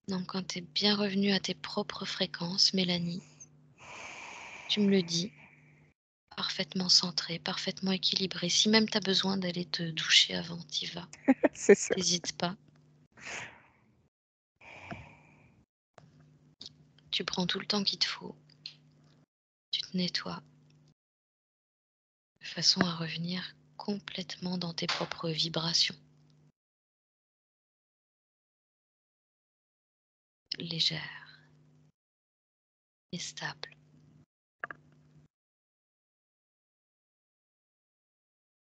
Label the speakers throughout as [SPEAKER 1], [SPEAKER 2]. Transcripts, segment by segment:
[SPEAKER 1] Donc quand tu es bien revenue à tes propres fréquences, Mélanie, tu me le dis, parfaitement centrée, parfaitement équilibrée. Si même tu as besoin d'aller te doucher avant, tu y vas.
[SPEAKER 2] C'est ça.
[SPEAKER 1] Tu pas. Tu prends tout le temps qu'il te faut. Tu te nettoies de façon à revenir complètement dans tes propres vibrations, légères et stables.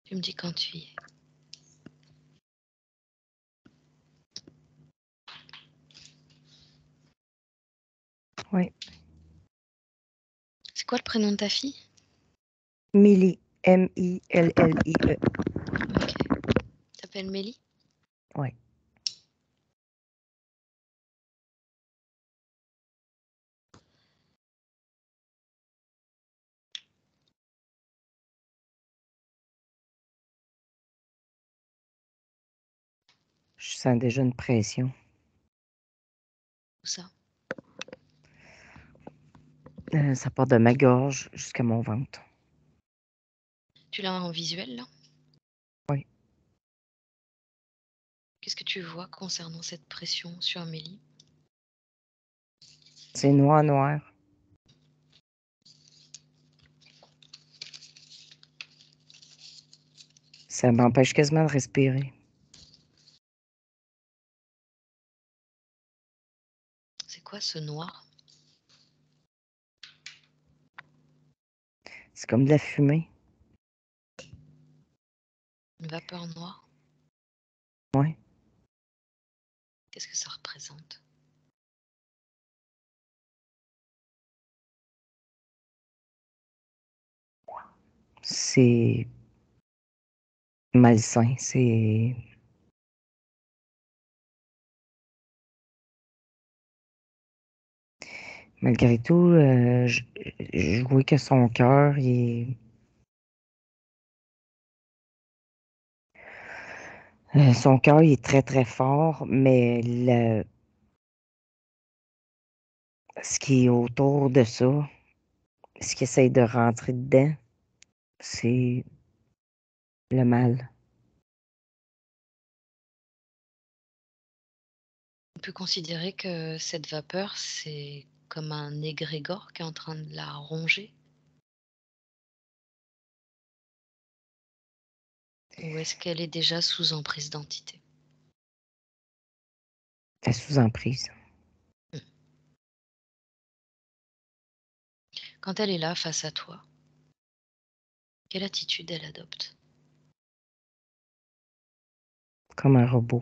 [SPEAKER 1] Tu me dis quand tu y es.
[SPEAKER 2] Oui.
[SPEAKER 1] C'est quoi le prénom de ta fille?
[SPEAKER 2] Millie. Millie.
[SPEAKER 1] Ok. T'appelles Mélie?
[SPEAKER 2] Oui. Je sens déjà une pression.
[SPEAKER 1] Où ça?
[SPEAKER 2] Ça part de ma gorge jusqu'à mon ventre.
[SPEAKER 1] Tu l'as en visuel là?
[SPEAKER 2] Oui.
[SPEAKER 1] Qu'est-ce que tu vois concernant cette pression sur Amélie?
[SPEAKER 2] C'est noir, noir. Ça m'empêche quasiment de respirer.
[SPEAKER 1] C'est quoi ce noir?
[SPEAKER 2] C'est comme de la fumée.
[SPEAKER 1] Une vapeur noire?
[SPEAKER 2] Oui.
[SPEAKER 1] Qu'est-ce que ça représente?
[SPEAKER 2] C'est malsain. C'est... Malgré tout, je vois que son cœur, son cœur, il est très, très fort, mais ce qui est autour de ça, ce qui essaye de rentrer dedans, c'est le mal.
[SPEAKER 1] On peut considérer que cette vapeur, c'est comme un égrégore qui est en train de la ronger? Ou est-ce qu'elle est déjà sous emprise d'entité?
[SPEAKER 2] La sous-emprise.
[SPEAKER 1] Hmm. Quand elle est là face à toi, quelle attitude elle adopte?
[SPEAKER 2] Comme un robot.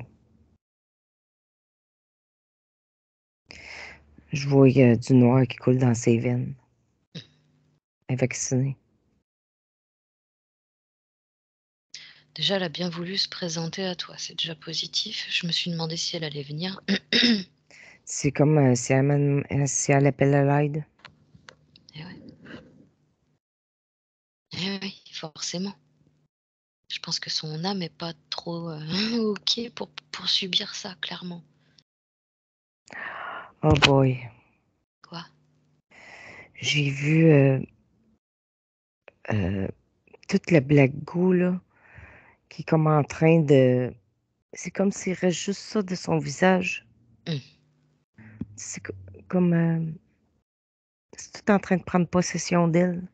[SPEAKER 2] Je vois du noir qui coule dans ses veines. Elle est vaccinée.
[SPEAKER 1] Déjà, elle a bien voulu se présenter à toi, c'est déjà positif. Je me suis demandé si elle allait venir.
[SPEAKER 2] C'est comme si elle appelle à l'aide.
[SPEAKER 1] Eh ouais. Eh oui, forcément. Je pense que son âme est pas trop ok pour subir ça, clairement.
[SPEAKER 2] Oh boy.
[SPEAKER 1] Quoi?
[SPEAKER 2] J'ai vu euh, toute la black goo, là, qui est comme en train de... C'est comme s'il reste juste ça de son visage.
[SPEAKER 1] Hum,
[SPEAKER 2] C'est comme... c'est tout en train de prendre possession d'elle.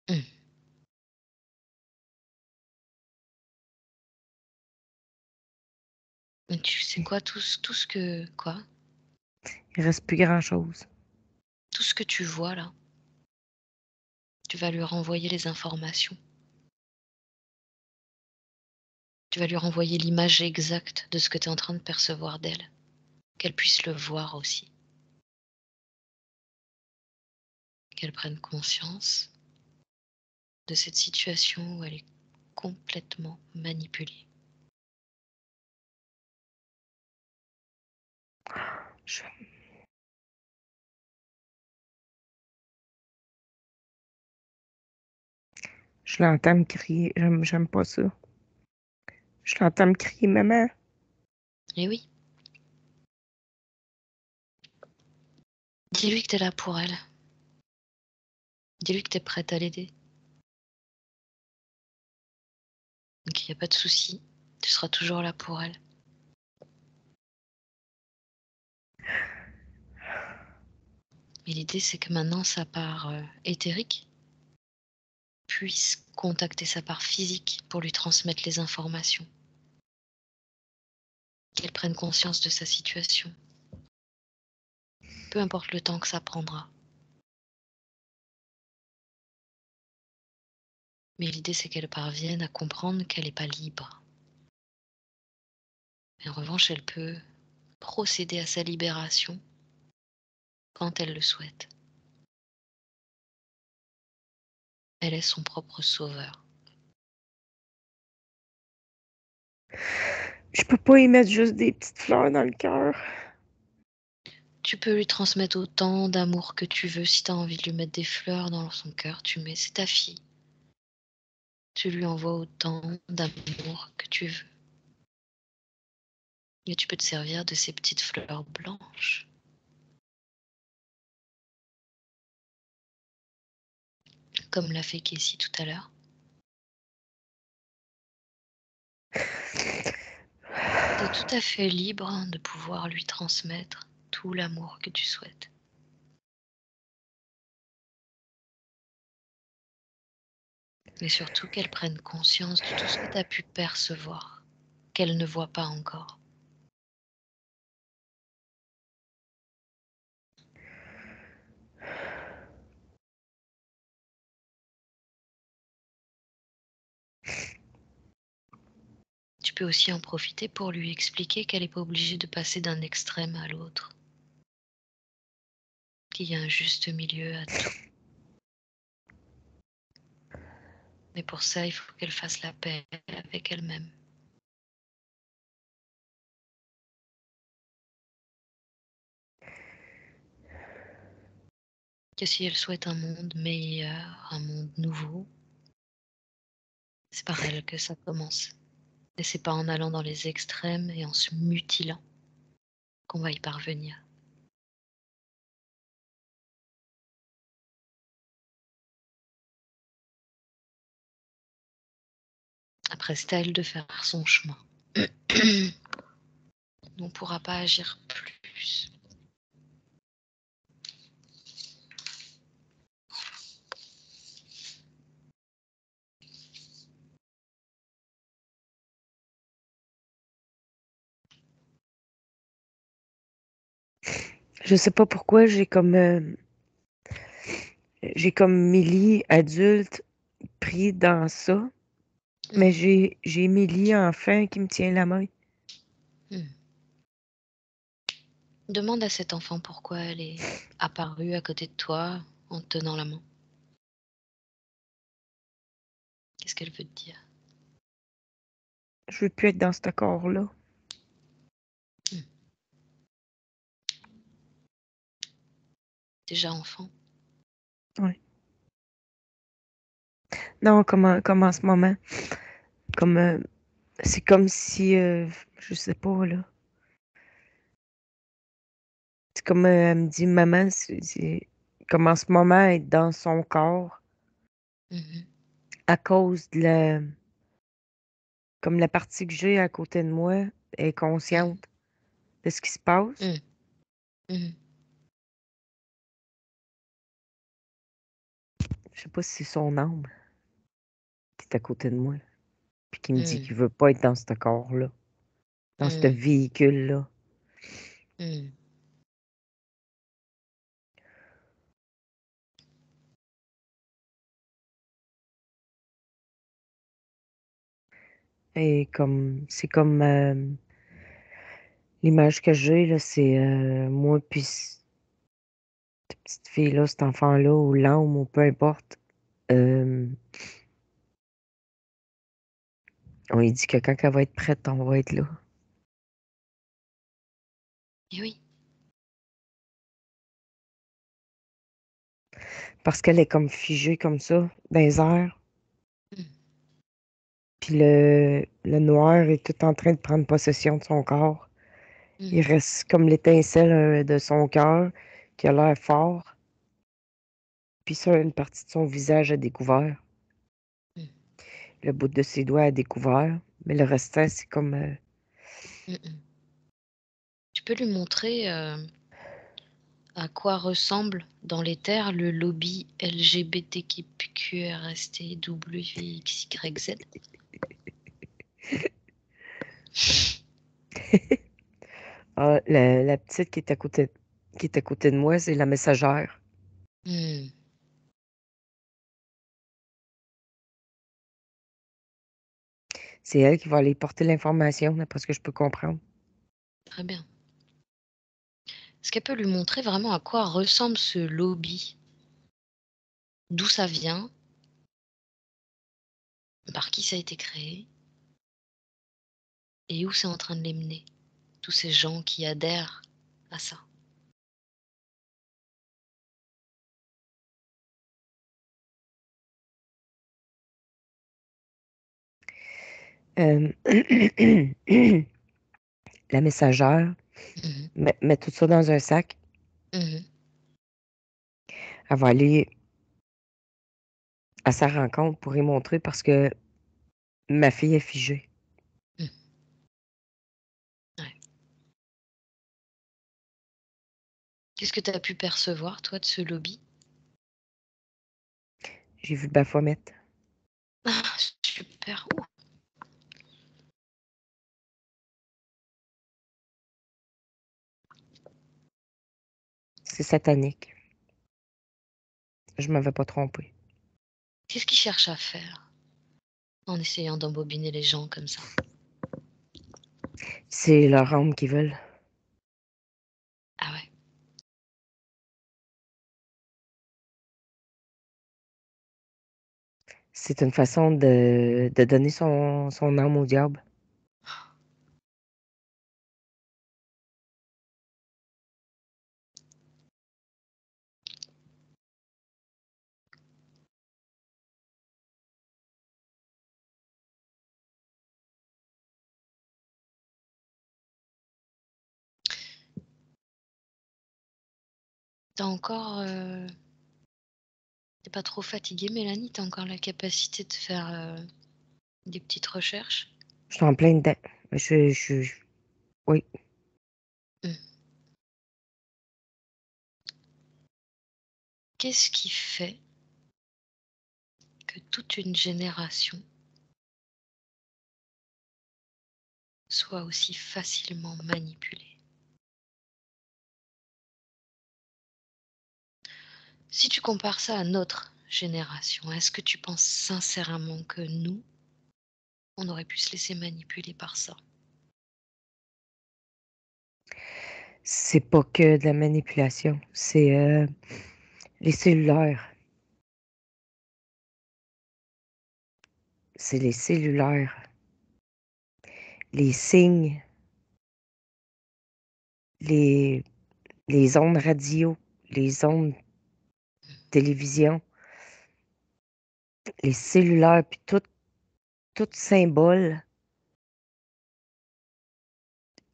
[SPEAKER 1] hum. Mais tu sais quoi, tout ce que... Quoi?
[SPEAKER 2] Il reste plus grand-chose.
[SPEAKER 1] Tout ce que tu vois là, tu vas lui renvoyer les informations. Tu vas lui renvoyer l'image exacte de ce que tu es en train de percevoir d'elle. Qu'elle puisse le voir aussi. Qu'elle prenne conscience de cette situation où elle est complètement manipulée.
[SPEAKER 2] Je, je l'entends me crier. J'aime pas ça. Je l'entends me crier, maman.
[SPEAKER 1] Et oui, Dis-lui que t'es là pour elle. Dis-lui que t'es prête à l'aider. Qu'il n'y a pas de souci. Tu seras toujours là pour elle. Mais l'idée, c'est que maintenant, sa part éthérique puisse contacter sa part physique pour lui transmettre les informations. Qu'elle prenne conscience de sa situation. Peu importe le temps que ça prendra. Mais l'idée, c'est qu'elle parvienne à comprendre qu'elle n'est pas libre. Et en revanche, elle peut procéder à sa libération quand elle le souhaite. Elle est son propre sauveur.
[SPEAKER 2] Je peux pas y mettre juste des petites fleurs dans le cœur.
[SPEAKER 1] Tu peux lui transmettre autant d'amour que tu veux. Si tu as envie de lui mettre des fleurs dans son cœur, tu mets. C'est ta fille. Tu lui envoies autant d'amour que tu veux. Et tu peux te servir de ces petites fleurs blanches. Comme l'a fait Casey tout à l'heure. Tu es tout à fait libre de pouvoir lui transmettre tout l'amour que tu souhaites. Mais surtout qu'elle prenne conscience de tout ce que tu as pu percevoir, qu'elle ne voit pas encore. Tu peux aussi en profiter pour lui expliquer qu'elle n'est pas obligée de passer d'un extrême à l'autre. Qu'il y a un juste milieu à tout. Mais pour ça, il faut qu'elle fasse la paix avec elle-même. Que si elle souhaite un monde meilleur, un monde nouveau, c'est par elle que ça commence. Et c'est pas en allant dans les extrêmes et en se mutilant qu'on va y parvenir. Après, c'est à elle de faire son chemin. On ne pourra pas agir plus.
[SPEAKER 2] Je sais pas pourquoi j'ai comme Millie adulte pris dans ça, mais j'ai Millie enfant qui me tient la main.
[SPEAKER 1] Demande à cet enfant pourquoi elle est apparue à côté de toi en te tenant la main. Qu'est-ce qu'elle veut te dire?
[SPEAKER 2] Je veux plus être dans ce corps-là.
[SPEAKER 1] Déjà enfant?
[SPEAKER 2] Oui. Non, comme en ce moment. Comme c'est comme si je sais pas là. C'est comme elle me dit maman, c'est comme en ce moment être dans son corps
[SPEAKER 1] Mhm.
[SPEAKER 2] à cause de comme la partie que j'ai à côté de moi est
[SPEAKER 1] Mhm.
[SPEAKER 2] consciente de ce qui se passe.
[SPEAKER 1] Mhm. Mhm.
[SPEAKER 2] Je sais pas si c'est son âme qui est à côté de moi, puis qui me dit
[SPEAKER 1] Mhm.
[SPEAKER 2] qu'il veut pas être dans ce corps-là, dans ce
[SPEAKER 1] Mhm.
[SPEAKER 2] véhicule-là.
[SPEAKER 1] Mhm.
[SPEAKER 2] Et comme c'est comme l'image que j'ai là, c'est moi puis cette petite fille-là, cet enfant-là, ou l'âme, ou peu importe. Euh, on lui dit que quand elle va être prête, on va être là.
[SPEAKER 1] Et oui.
[SPEAKER 2] Parce qu'elle est comme figée comme ça, dans les airs.
[SPEAKER 1] Mhm.
[SPEAKER 2] Puis le noir est tout en train de prendre possession de son corps. Il
[SPEAKER 1] Mhm.
[SPEAKER 2] reste comme l'étincelle de son cœur qui a l'air fort, puis ça, une partie de son visage à découvert.
[SPEAKER 1] Mm.
[SPEAKER 2] Le bout de ses doigts à découvert, mais le restant, c'est comme...
[SPEAKER 1] Tu peux lui montrer à quoi ressemble dans les terres le lobby LGBTQRSTWXYZ.
[SPEAKER 2] Ah, la petite qui est à côté, de moi, c'est la messagère.
[SPEAKER 1] Hmm,
[SPEAKER 2] C'est elle qui va aller porter l'information, d'après ce que je peux comprendre.
[SPEAKER 1] très bien. Est-ce qu'elle peut lui montrer vraiment à quoi ressemble ce lobby? D'où ça vient? Par qui ça a été créé? Et où c'est en train de les mener? Tous ces gens qui adhèrent à ça.
[SPEAKER 2] Euh, la messagère
[SPEAKER 1] Mhm,
[SPEAKER 2] met tout ça dans un sac.
[SPEAKER 1] mhm.
[SPEAKER 2] Elle va aller à sa rencontre pour y montrer parce que ma fille est figée.
[SPEAKER 1] Mm. Ouais. Qu'est-ce que tu as pu percevoir, toi, de ce lobby?
[SPEAKER 2] J'ai vu Baphomet.
[SPEAKER 1] Ah, super. Ouh.
[SPEAKER 2] C'est satanique. Je m'avais pas trompée.
[SPEAKER 1] Qu'est-ce qu'ils cherchent à faire en essayant d'embobiner les gens comme ça?
[SPEAKER 2] C'est leur âme qu'ils veulent.
[SPEAKER 1] Ah ouais.
[SPEAKER 2] C'est une façon de donner son âme au diable.
[SPEAKER 1] T'as encore, tu pas trop fatiguée, Mélanie? T'as encore la capacité de faire, des petites recherches?
[SPEAKER 2] Je suis en plein dedans. Oui.
[SPEAKER 1] Mmh. Qu'est-ce qui fait que toute une génération soit aussi facilement manipulée? Si tu compares ça à notre génération, est-ce que tu penses sincèrement que nous, on aurait pu se laisser manipuler par ça?
[SPEAKER 2] C'est pas que de la manipulation. C'est les cellulaires. C'est les cellulaires. Les signes. Les, les ondes radio. Les ondes télévision. Les cellulaires. Puis tout symbole.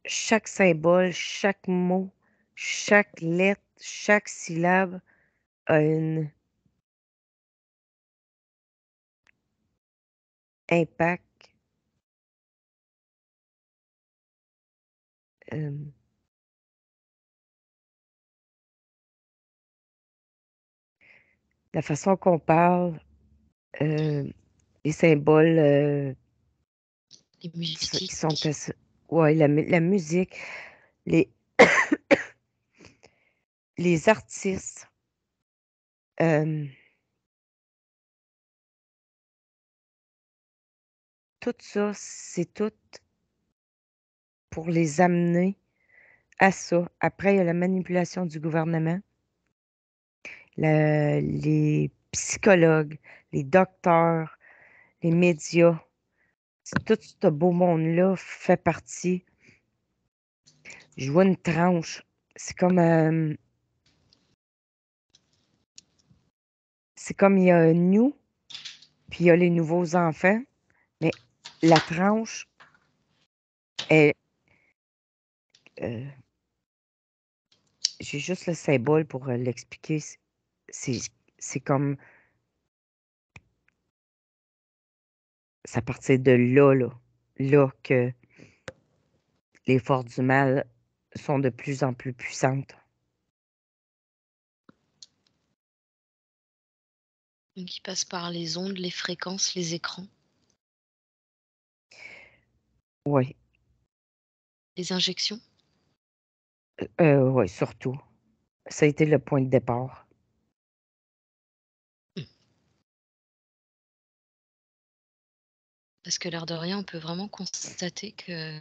[SPEAKER 2] Chaque symbole, chaque mot, chaque lettre, chaque syllabe a un impact. euh, la façon qu'on parle, euh, les symboles
[SPEAKER 1] Les
[SPEAKER 2] qui sont
[SPEAKER 1] musiques,
[SPEAKER 2] ouais, la musique, les, les artistes, euh, tout ça, c'est tout pour les amener à ça. Après, il y a la manipulation du gouvernement, les psychologues, les docteurs, les médias. Tout ce beau monde-là fait partie. Je vois une tranche. C'est comme, il y a nous, puis il y a les nouveaux enfants, mais la tranche est, euh, j'ai juste le symbole pour l'expliquer. C'est comme, c'est à partir de là que les forces du mal sont de plus en plus puissantes.
[SPEAKER 1] Donc il passe par les ondes, les fréquences, les écrans,
[SPEAKER 2] Oui,
[SPEAKER 1] les injections.
[SPEAKER 2] oui, surtout. Ça a été le point de départ.
[SPEAKER 1] Parce que l'air de rien, on peut vraiment constater que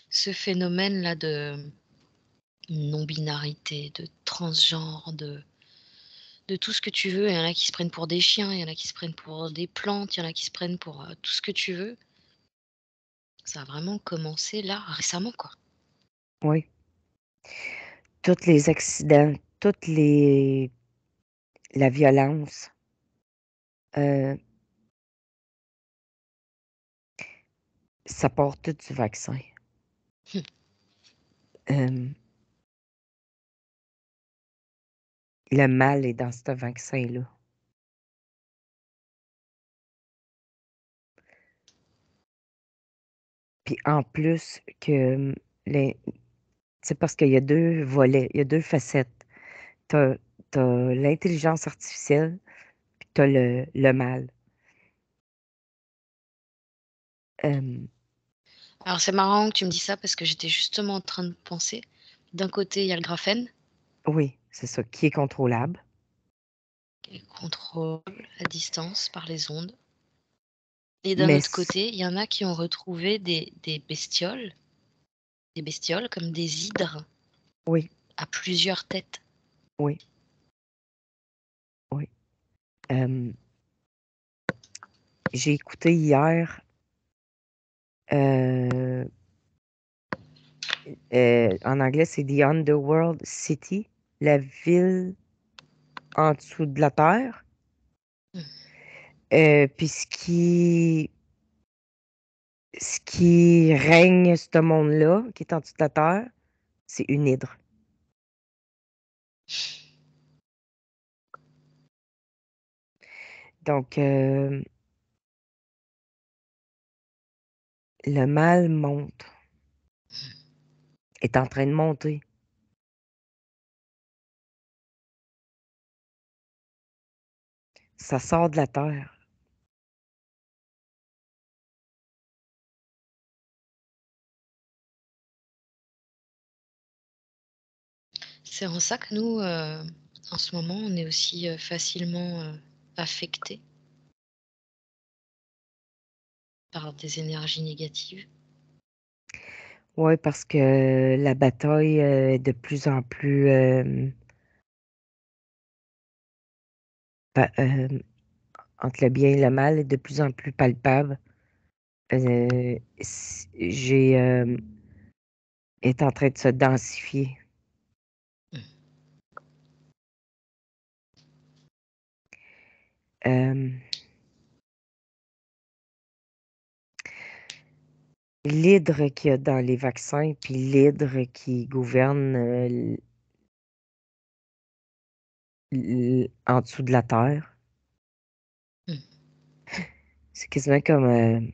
[SPEAKER 1] ce phénomène-là de non-binarité, de transgenre, de tout ce que tu veux, il y en a qui se prennent pour des chiens, il y en a qui se prennent pour des plantes, il y en a qui se prennent pour tout ce que tu veux. Ça a vraiment commencé là, récemment, quoi.
[SPEAKER 2] Oui. Tous les accidents, la violence, euh, ça part tout du vaccin.
[SPEAKER 1] Hum.
[SPEAKER 2] Euh, le mal est dans ce vaccin-là. Puis en plus que les, c'est parce qu'il y a deux volets, il y a deux facettes. T'as, t'as l'intelligence artificielle, puis t'as le mal. Euh,
[SPEAKER 1] Alors c'est marrant que tu me dis ça parce que j'étais justement en train de penser. D'un côté, il y a le graphène,
[SPEAKER 2] oui, c'est ça, qui est contrôlable.
[SPEAKER 1] qui contrôle à distance par les ondes. Et d'un
[SPEAKER 2] Mais
[SPEAKER 1] autre côté, il y en a qui ont retrouvé des bestioles comme des hydres
[SPEAKER 2] oui,
[SPEAKER 1] à plusieurs têtes.
[SPEAKER 2] oui, oui. Euh, j'ai écouté hier, euh, en anglais, c'est The Underworld City, la ville en dessous de la Terre.
[SPEAKER 1] Mm.
[SPEAKER 2] Puis ce qui règne ce monde-là, qui est en dessous de la Terre, c'est une hydre. Donc, le mal monte, est en train de monter. Ça sort de la Terre.
[SPEAKER 1] C'est en ça que nous, en ce moment, on est aussi facilement affectés par des énergies négatives.
[SPEAKER 2] Oui, parce que la bataille est de plus en plus pa- entre le bien et le mal est de plus en plus palpable. J'ai est en train de se densifier. Euh, l'hydre qu'il y a dans les vaccins, puis l'hydre qui gouverne en dessous de la Terre,
[SPEAKER 1] Mm.
[SPEAKER 2] c'est quasiment comme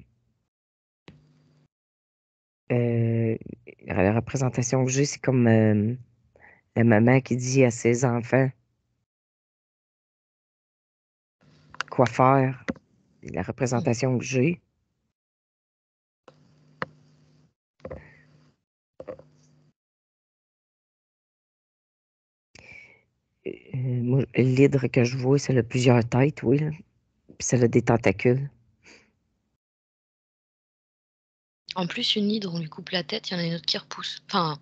[SPEAKER 2] euh, la représentation que j'ai, c'est comme la maman qui dit à ses enfants quoi faire. La
[SPEAKER 1] Mm.
[SPEAKER 2] représentation que j'ai. Moi, l'hydre que je vois, ça a plusieurs têtes, oui, là. Puis ça a des tentacules.
[SPEAKER 1] En plus, une hydre, on lui coupe la tête, il y en a une autre qui repousse. Enfin,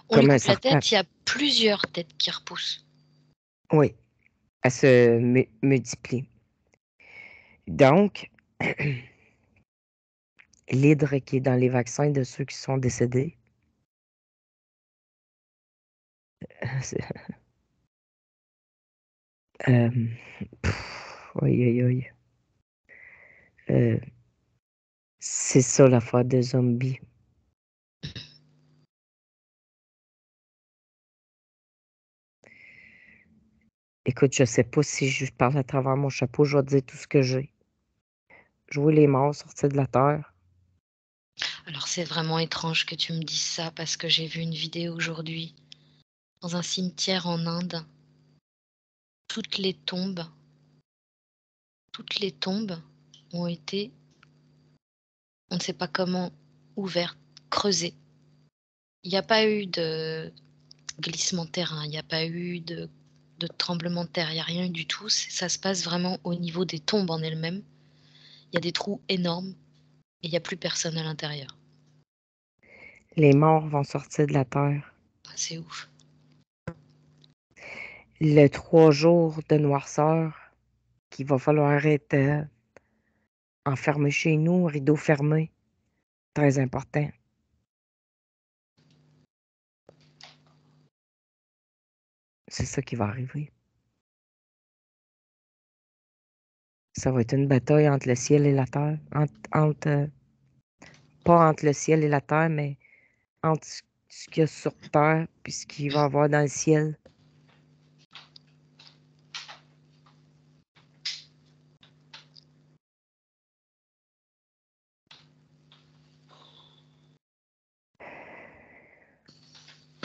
[SPEAKER 1] on lui
[SPEAKER 2] Comme un
[SPEAKER 1] coupe la
[SPEAKER 2] serpent.
[SPEAKER 1] tête, il y a plusieurs têtes qui repoussent.
[SPEAKER 2] Oui, elle se multiplie. Donc, l'hydre qui est dans les vaccins de ceux qui sont décédés, c'est euh, aïe, aïe, aïe. Euh, c'est ça l'affaire des zombies. Écoute, je sais pas si je parle à travers mon chapeau, je vais te dire tout ce que j'ai. Je vois les morts sortir de la terre.
[SPEAKER 1] Alors c'est vraiment étrange que tu me dises ça parce que j'ai vu une vidéo aujourd'hui dans un cimetière en Inde. Toutes les tombes toutes les tombes ont été, on ne sait pas comment, ouvertes, creusées. Il n'y a pas eu de glissement de terrain, il n'y a pas eu de tremblement de terre, il n'y a rien eu du tout. Ça se passe vraiment au niveau des tombes en elles-mêmes. Il y a des trous énormes et il n'y a plus personne à l'intérieur.
[SPEAKER 2] Les morts vont sortir de la terre.
[SPEAKER 1] C'est ouf.
[SPEAKER 2] Le 3 jours de noirceur qu'il va falloir être enfermé chez nous, rideau fermé. Très important. C'est ça qui va arriver. Ça va être une bataille entre le ciel et la terre. Pas entre le ciel et la terre, mais entre ce qu'il y a sur terre et ce qu'il va y avoir dans le ciel.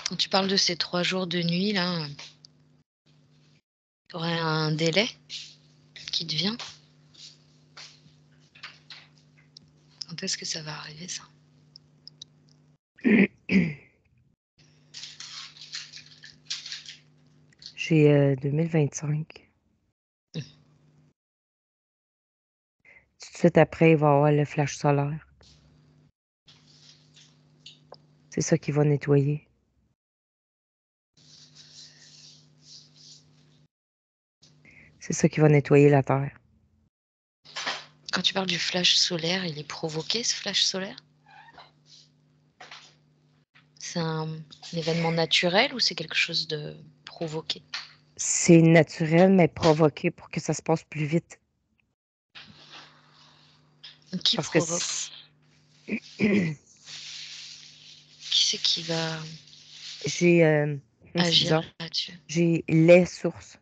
[SPEAKER 1] Quand tu parles de ces 3 jours de nuit, là, tu aurais un délai qui te vient? Quand est-ce que ça va arriver, ça?
[SPEAKER 2] J'ai 2025.
[SPEAKER 1] Mmh.
[SPEAKER 2] Tout de suite après, il va y avoir le flash solaire. C'est ça qui va nettoyer. C'est ça qui va nettoyer la terre.
[SPEAKER 1] Quand tu parles du flash solaire, il est provoqué, ce flash solaire? C'est un événement naturel ou c'est quelque chose de provoqué?
[SPEAKER 2] C'est naturel, mais provoqué pour que ça se passe plus vite.
[SPEAKER 1] Qui
[SPEAKER 2] Parce que
[SPEAKER 1] provoque? Qui c'est qui va
[SPEAKER 2] j'ai, c'est
[SPEAKER 1] agir
[SPEAKER 2] bizarre,
[SPEAKER 1] là-dessus?
[SPEAKER 2] j'ai les sources.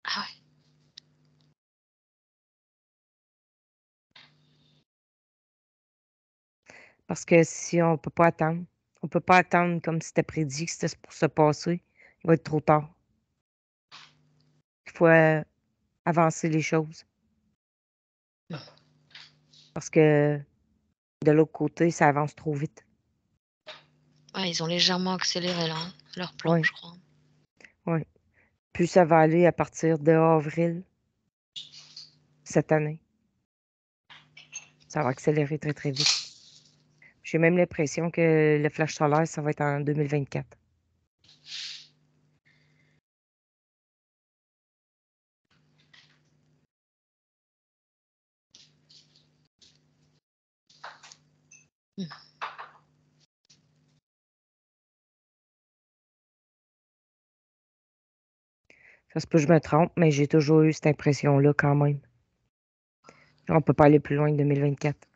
[SPEAKER 1] Ah ouais.
[SPEAKER 2] Parce que si on peut pas attendre comme c'était prédit que c'était pour se passer, il va être trop tard. Il faut avancer les choses. Parce que de l'autre côté, ça avance trop vite.
[SPEAKER 1] Ouais, ils ont légèrement accéléré là, hein, leur plan,
[SPEAKER 2] Oui,
[SPEAKER 1] je crois.
[SPEAKER 2] oui. Plus ça va aller à partir de avril cette année. Ça va accélérer très, très vite. J'ai même l'impression que le flash solaire, ça va être en 2024.
[SPEAKER 1] Mmh.
[SPEAKER 2] Ça se peut que je me trompe, mais j'ai toujours eu cette impression-là quand même. On peut pas aller plus loin que 2024.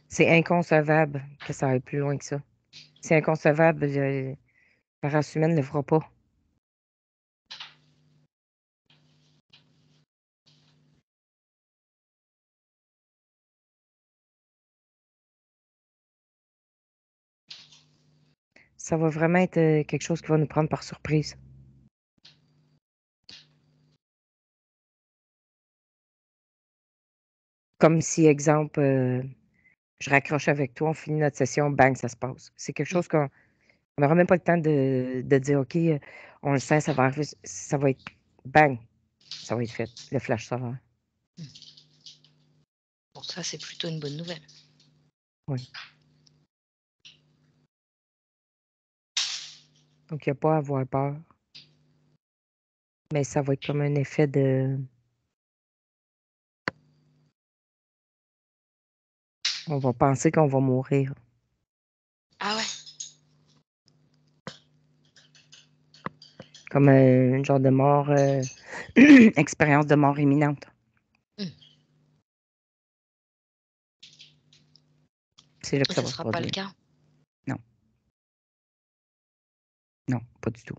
[SPEAKER 2] C'est inconcevable que ça aille plus loin que ça. C'est inconcevable, la race humaine ne le fera pas. Ça va vraiment être quelque chose qui va nous prendre par surprise. Comme si, exemple, je raccroche avec toi, on finit notre session, bang, ça se passe. C'est quelque
[SPEAKER 1] Mmh.
[SPEAKER 2] chose qu'on n'aura même pas le temps de dire, OK, on le sait, ça va arriver, ça va être bang, ça va être fait, le flash solaire.
[SPEAKER 1] Bon, ça, c'est plutôt une bonne nouvelle.
[SPEAKER 2] Oui. Donc, il n'y a pas à avoir peur. Mais ça va être comme un effet de. On va penser qu'on va mourir.
[SPEAKER 1] Ah ouais?
[SPEAKER 2] Comme une genre de mort, expérience de mort imminente.
[SPEAKER 1] Mmh.
[SPEAKER 2] C'est là que
[SPEAKER 1] Et
[SPEAKER 2] ça
[SPEAKER 1] ça
[SPEAKER 2] va se
[SPEAKER 1] sera pas le
[SPEAKER 2] produire.
[SPEAKER 1] cas?
[SPEAKER 2] Non. Non, pas du tout.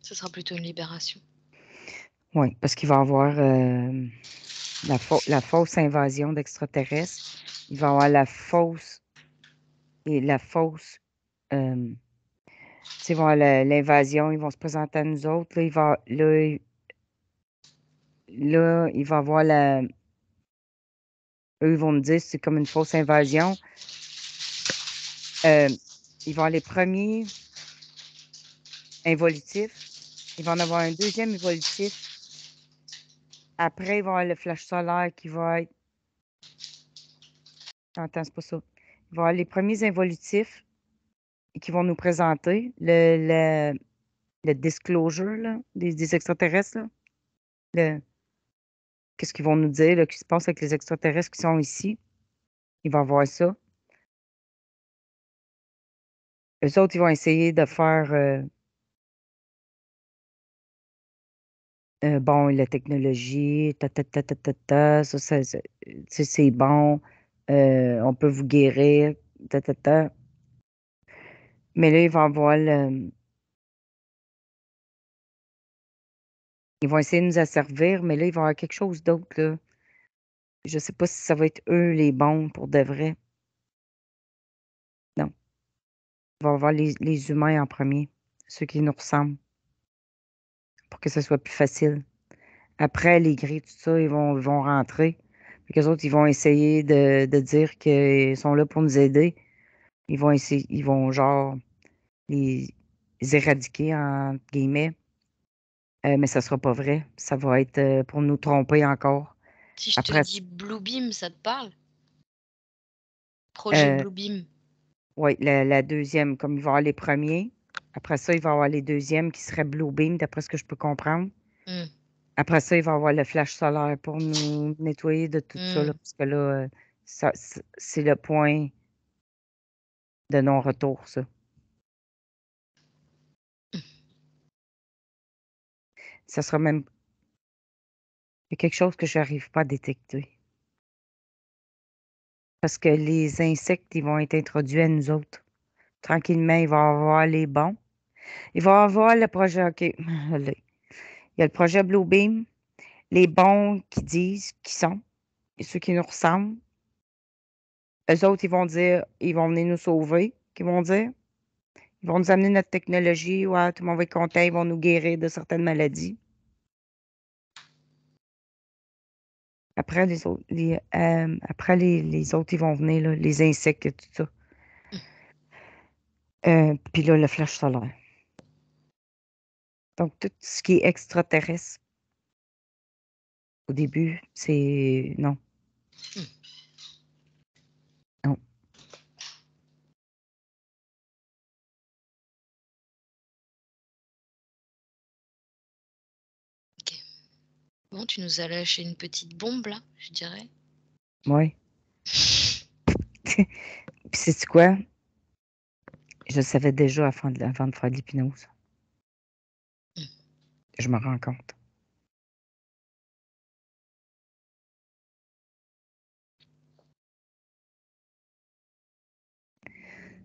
[SPEAKER 1] Ce sera plutôt une libération.
[SPEAKER 2] Oui, parce qu'il va y avoir la fausse invasion d'extraterrestres. Il va y avoir la fausse tu sais, ils vont avoir l'invasion, ils vont se présenter à nous autres. Là, il va y avoir eux, ils vont nous dire que c'est comme une fausse invasion. Ils vont avoir les premiers involutifs. Ils vont en avoir un deuxième évolutif. Après, ils vont avoir le flash solaire qui va être. Attends, c'est pas ça. Ils vont avoir les premiers involutifs qui vont nous présenter le disclosure là, des extraterrestres. Là. Qu'est-ce qu'ils vont nous dire, là, qui se passe avec les extraterrestres qui sont ici. Ils vont voir ça. Eux autres, ils vont essayer de faire bon, la technologie, c'est bon, on peut vous guérir, ta, ta, ta. Mais là, ils vont essayer de nous asservir, mais là, il va y avoir quelque chose d'autre, là. Je sais pas si ça va être eux les bons pour de vrai. Non. Il va y avoir les humains en premier, ceux qui nous ressemblent, pour que ce soit plus facile. Après, les gris, tout ça, ils vont rentrer. Puis qu'eux autres, ils vont essayer de dire qu'ils sont là pour nous aider. Ils vont essayer, ils vont genre les éradiquer, entre guillemets. Mais ça sera pas vrai. Ça va être pour nous tromper encore.
[SPEAKER 1] Si je te
[SPEAKER 2] Après,
[SPEAKER 1] dis Bluebeam, ça te parle? Projet
[SPEAKER 2] euh,
[SPEAKER 1] Bluebeam.
[SPEAKER 2] oui, la deuxième, comme il va y avoir les premiers. Après ça, il va y avoir les deuxièmes qui seraient Blue Beam, d'après ce que je peux comprendre.
[SPEAKER 1] Mmh.
[SPEAKER 2] Après ça, il va y avoir le flash solaire pour nous nettoyer de tout ça, là,
[SPEAKER 1] Mmh.
[SPEAKER 2] parce que là, c'est le point de non-retour, ça. Ça sera même. Il y a quelque chose que je n'arrive pas à détecter. Parce que les insectes, ils vont être introduits à nous autres. Tranquillement, il va y avoir les bons. Il va y avoir le projet, OK. Il y a le projet Bluebeam, les bons qui disent qui sont, et ceux qui nous ressemblent. Eux autres, ils vont dire, ils vont venir nous sauver, qu'ils vont dire. Ils vont nous amener notre technologie, ouais, tout le monde va être content, ils vont nous guérir de certaines maladies. Après, les autres, ils vont venir, là, les insectes et tout ça. Puis là, le flash solaire. Donc, tout ce qui est extraterrestre, au début, c'est non. Non.
[SPEAKER 1] OK. Bon, tu nous as lâché une petite bombe là, je dirais.
[SPEAKER 2] Ouais. Puis, c'est quoi? Je le savais déjà avant de faire de l'hypnose.
[SPEAKER 1] Mmh.
[SPEAKER 2] Je me rends compte.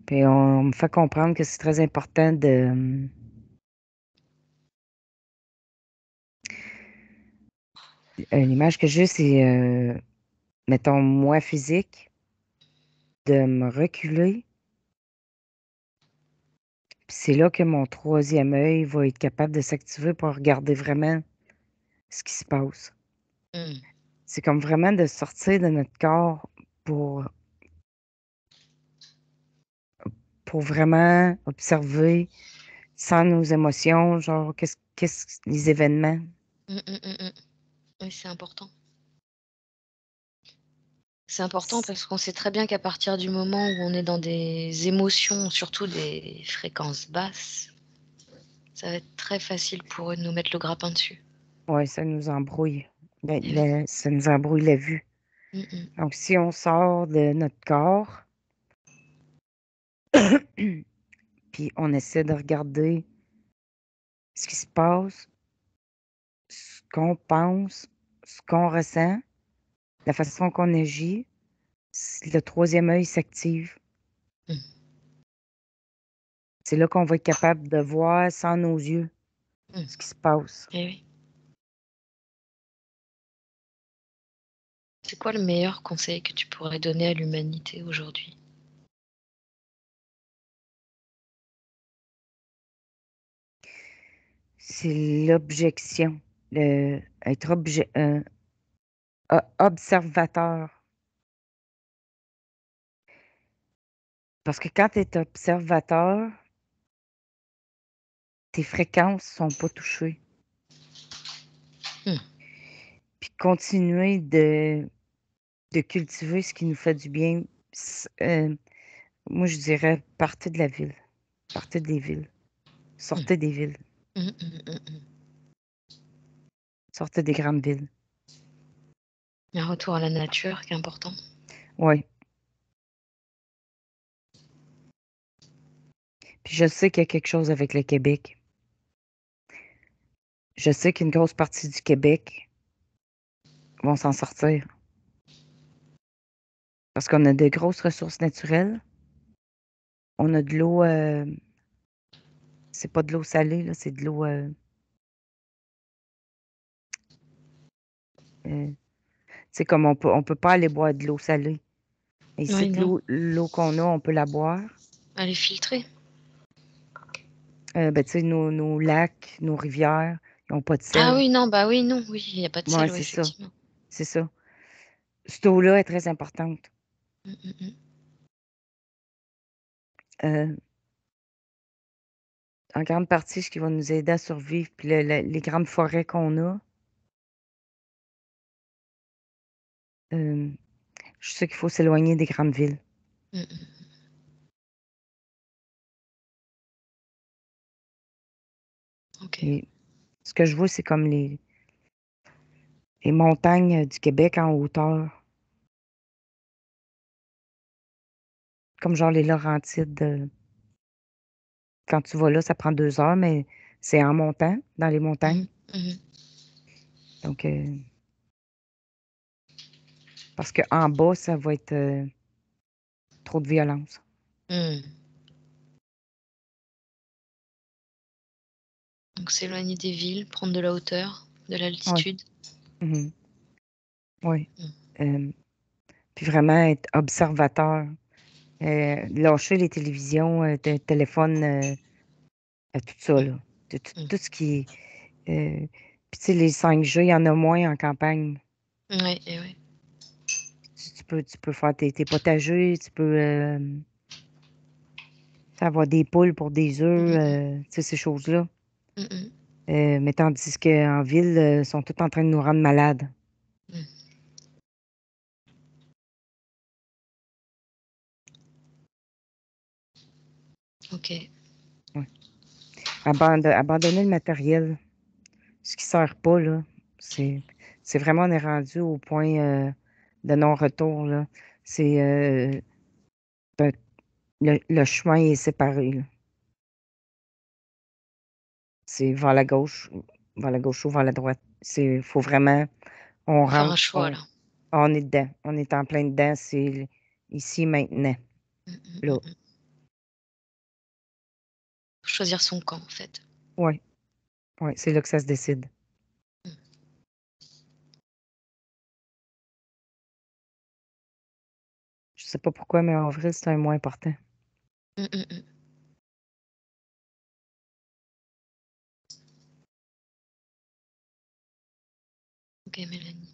[SPEAKER 2] Puis, on me fait comprendre que c'est très important de. L'image que j'ai, c'est, mettons, moi physique, de me reculer. Puis c'est là que mon troisième œil va être capable de s'activer pour regarder vraiment ce qui se passe.
[SPEAKER 1] Mmh.
[SPEAKER 2] C'est comme vraiment de sortir de notre corps pour, pour vraiment observer sans nos émotions, genre, les événements.
[SPEAKER 1] Mmh, mmh, mmh, mmh. Oui, c'est important. C'est important parce qu'on sait très bien qu'à partir du moment où on est dans des émotions, surtout des fréquences basses, ça va être très facile pour eux de nous mettre le grappin dessus.
[SPEAKER 2] Oui, ça nous embrouille.
[SPEAKER 1] Eh oui.
[SPEAKER 2] Ça nous embrouille la vue.
[SPEAKER 1] Mmh mh.
[SPEAKER 2] Donc, si on sort de notre corps, puis on essaie de regarder ce qui se passe, ce qu'on pense, ce qu'on ressent, la façon qu'on agit, le troisième œil s'active.
[SPEAKER 1] Mmh.
[SPEAKER 2] C'est là qu'on va être capable de voir sans nos yeux ce qui se passe.
[SPEAKER 1] Eh oui. C'est quoi le meilleur conseil que tu pourrais donner à l'humanité aujourd'hui?
[SPEAKER 2] C'est l'objection, être observateur. Parce que quand tu es observateur, tes fréquences sont pas touchées.
[SPEAKER 1] Mmh.
[SPEAKER 2] Puis continuer de cultiver ce qui nous fait du bien. Moi, je dirais, partez de la ville. Partez des villes.
[SPEAKER 1] Mmh.
[SPEAKER 2] Sortez des villes.
[SPEAKER 1] Mmh, mmh, mmh, mmh.
[SPEAKER 2] Sortez des grandes villes.
[SPEAKER 1] Un retour à la nature qui est important.
[SPEAKER 2] Oui. Puis je sais qu'il y a quelque chose avec le Québec. Je sais qu'une grosse partie du Québec vont s'en sortir. Parce qu'on a de grosses ressources naturelles. On a de l'eau, c'est pas de l'eau salée, là, c'est de l'eau, c'est comme on peut pas aller boire de l'eau salée. Et ici,
[SPEAKER 1] Oui, non.
[SPEAKER 2] l'eau qu'on a, on peut la boire.
[SPEAKER 1] Elle est filtrée.
[SPEAKER 2] Ben, tu sais, nos lacs, nos rivières, ils n'ont pas de
[SPEAKER 1] Ah
[SPEAKER 2] sel.
[SPEAKER 1] oui, non, bah oui, non, oui, il y a pas de
[SPEAKER 2] Ouais,
[SPEAKER 1] sel, ouais,
[SPEAKER 2] c'est ça.
[SPEAKER 1] effectivement.
[SPEAKER 2] C'est ça. Cette eau-là est très importante.
[SPEAKER 1] Mmh, mmh, mmh.
[SPEAKER 2] Euh, En grande partie, ce qui va nous aider à survivre, puis les grandes forêts qu'on a, euh, je sais qu'il faut s'éloigner des grandes villes.
[SPEAKER 1] Mmh, mmh. OK.
[SPEAKER 2] Et ce que je vois, c'est comme les montagnes du Québec en hauteur, comme genre les Laurentides. Quand tu vas là, ça prend 2 heures, mais c'est en montant, dans les
[SPEAKER 1] Mmh,
[SPEAKER 2] montagnes.
[SPEAKER 1] mmh.
[SPEAKER 2] Donc, parce qu'en bas, ça va être trop de violence.
[SPEAKER 1] Mmh. Donc s'éloigner des villes, prendre de la hauteur, de
[SPEAKER 2] Oui.
[SPEAKER 1] l'altitude.
[SPEAKER 2] Oui.
[SPEAKER 1] Mmh.
[SPEAKER 2] Puis vraiment être observateur. Lâcher les télévisions, téléphones, tout ça, là.
[SPEAKER 1] Mmh.
[SPEAKER 2] Tout ce qui est. Puis tu sais, les 5G, il y en a moins en campagne.
[SPEAKER 1] Ouais et ouais.
[SPEAKER 2] Tu peux faire tes potagers, tu peux avoir des poules pour des
[SPEAKER 1] Mmh,
[SPEAKER 2] œufs,
[SPEAKER 1] mmh, mmh.
[SPEAKER 2] tu sais, ces choses-là.
[SPEAKER 1] Mmh, mmh.
[SPEAKER 2] Mais tandis qu'en ville, ils sont tous en train de nous rendre malades.
[SPEAKER 1] Mmh. OK.
[SPEAKER 2] Ouais. Abandonner le matériel, ce qui sert pas, là. C'est, c'est vraiment, on est rendu au point de non-retour, là. C'est ben, le chemin est séparé, là. C'est vers la gauche ou vers la droite. Faut vraiment, on
[SPEAKER 1] Faut faire un
[SPEAKER 2] rentre,
[SPEAKER 1] choix là.
[SPEAKER 2] on est dedans. On est en plein dedans. C'est ici, maintenant.
[SPEAKER 1] Mmh, mmh,
[SPEAKER 2] Là.
[SPEAKER 1] mmh, mmh. Faut choisir son camp en fait.
[SPEAKER 2] Oui, oui, c'est là que ça se décide.
[SPEAKER 1] Mmh.
[SPEAKER 2] Je sais pas pourquoi, mais en vrai, c'est un mois important.
[SPEAKER 1] Mmh, mmh, mmh. OK Mélanie.